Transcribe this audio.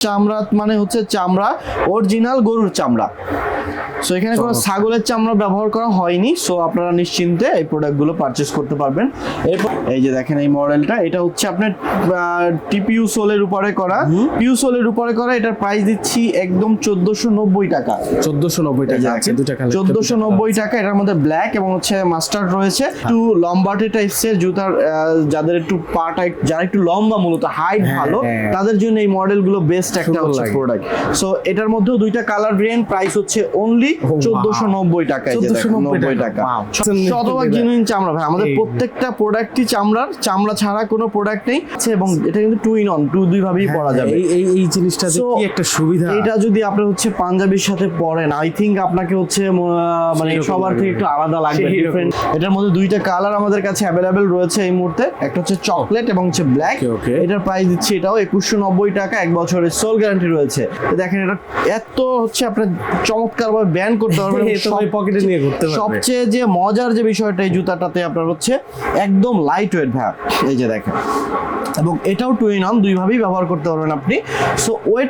চামড়া মানে হচ্ছে চামড়া, অরিজিনাল গরুর চামড়া। সো এখানে কোনো ছাগলের চামড়া ব্যবহার করা হয়নি। সো আপনারা নিশ্চিন্তে এই প্রোডাক্টগুলো পারচেজ করতে পারবেন। এরপর এই যে দেখেন এই মডেলটা, এটা হচ্ছে আপনার টিপিইউ সোলের উপরে করা, পিউ সোলের উপরে করা। এটার প্রাইস দিচ্ছি একদম 1490 টাকা। 1490 টাকা আছে, দুইটা কালার 1490 টাকা। এটার মধ্যে ব্ল্যাক এবং হচ্ছে মাস্টার্ড রয়েছে। একটু লম্বাটে টাইপসের জুতার যাদের একটু পাটা যারা একটু লম্বা, মূলত হাইট ভালো, তাদের জন্য এই মডেলগুলো বেস্ট একটা হচ্ছে প্রোডাক্ট। সো এটার মধ্যেও দুইটা কালার ভেরিয়েন্ট, প্রাইস হচ্ছে অনলি 1490 টাকা। 1490 টাকা। শতভাগ জেনুইন চামড়া ভাই, আমাদের প্রত্যেকটা প্রোডাক্টই চামড়া ছাড়া কোনো প্রোডাক্ট নেই। এবং এটা কিন্তু টু ইন অন, দুই ভাবেই পরা যাবে। এই জিনিসটা কি একটা সুবিধা। এটা যদি আপনি হচ্ছে পাঞ্জাবির সাথে পরেন, আই থিংক আপনাকে হচ্ছে মানে সবার থেকে একটু আলাদা লাগবে, ডিফারেন্ট। এটার মধ্যে দুইটা কালার আমাদের কাছে অ্যাভেলেবেল রয়েছে এই মুহূর্তে, একটা হচ্ছে চকলেট এবং হচ্ছে ব্ল্যাক। এটার প্রাইস দিচ্ছি এটাও 2190 টাকা, 1 বছরের সোল গ্যারান্টি রয়েছে। দেখেন এটা এত হচ্ছে আপনার চমৎকার ভাবে ব্যান করতে পারবেন, সবাই পকেটে নিয়ে ঘুরতে পারবে। সবচেয়ে যে মজার যে বিষয়টা এই জুতাটাতে আপনার হচ্ছে একদম লাইট ওয়েট ভাই, এই যে দেখেন। এবং এটাও টু ইন অন, দুই ভাবেই ব্যবহার করতে পারবেন আপনি। So wait